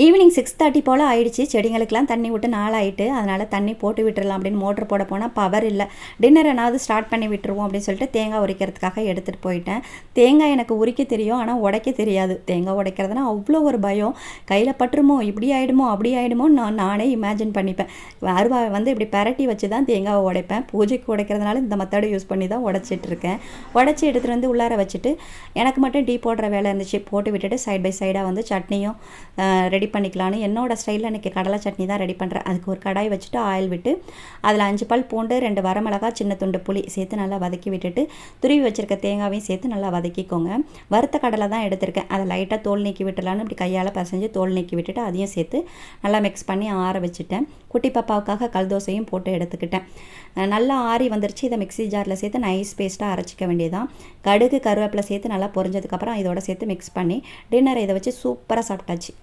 Evening 6:30 போல் ஆயிடுச்சு. செடிங்களுக்கெல்லாம் தண்ணி விட்டு நாளாயிட்டு, அதனால் தண்ணி போட்டு விட்டுறலாம் அப்படின்னு மோட்ரு போட போனால் பவர் இல்லை. டின்னர் என்னாவது ஸ்டார்ட் பண்ணி விட்டுருவோம் அப்படின்னு சொல்லிட்டு தேங்காய் உரிக்கிறதுக்காக எடுத்துகிட்டு போயிட்டேன். தேங்காய் எனக்கு உரிக்க தெரியும், ஆனால் உடைக்க தெரியாது. தேங்காய் உடைக்கிறதுனா அவ்வளோ ஒரு பயம். கையில் பட்டுருமோ, இப்படி ஆகிடுமோ அப்படி ஆகிடுமோன்னு நானே இமேஜின் பண்ணிப்பேன். அருவாவை இப்படி பரட்டி வச்சு தான் தேங்காவை உடைப்பேன். பூஜைக்கு உடைக்கிறதுனால இந்த மெத்தடை யூஸ் பண்ணி தான் உடைச்சிட்ருக்கேன். உடச்சி எடுத்துகிட்டு வந்து உள்ளார வச்சுட்டு எனக்கு மட்டும் டீ போடுற வேலை இருந்துச்சு. போட்டு விட்டுட்டு சைட் பை சைடாக சட்னியும் ரெடி பண்ணிக்கலான்னு என்னோடய ஸ்டைலில் இன்றைக்கி கடலை சட்னி தான் ரெடி பண்ணுறேன். அதுக்கு ஒரு கடாய் வச்சுட்டு ஆயில் விட்டு அதில் 5 பல் பூண்டு, 2 வரமிளகா, சின்ன துண்டு புளி சேர்த்து நல்லா வதக்கி விட்டுட்டு துருவி வச்சுருக்க தேங்காவையும் சேர்த்து நல்லா வதக்கிக்கோங்க. வறுத்த கடலை தான் எடுத்திருக்கேன். அதை லைட்டாக தோல் நீக்கி விட்டுலான்னு இப்படி கையால் பசைஞ்சு தோல் நீக்கி விட்டுட்டு அதையும் சேர்த்து நல்லா மிக்ஸ் பண்ணி ஆற வச்சுட்டேன். குட்டி பாப்பாவுக்காக கல் தோசையும் போட்டு எடுத்துக்கிட்டேன். நல்லா ஆறி வந்துருச்சு. இதை மிக்ஸி ஜாரில் சேர்த்து நைஸ் பேஸ்ட்டாக அரைச்சிக்க வேண்டியதான். கடுகு கருவேப்பிலை சேர்த்து நல்லா பொரிஞ்சதுக்கப்புறம் இதோட சேர்த்து மிக்ஸ் பண்ணி டின்னர் இதை வச்சு சூப்பராக சாப்பிட்டாச்சு.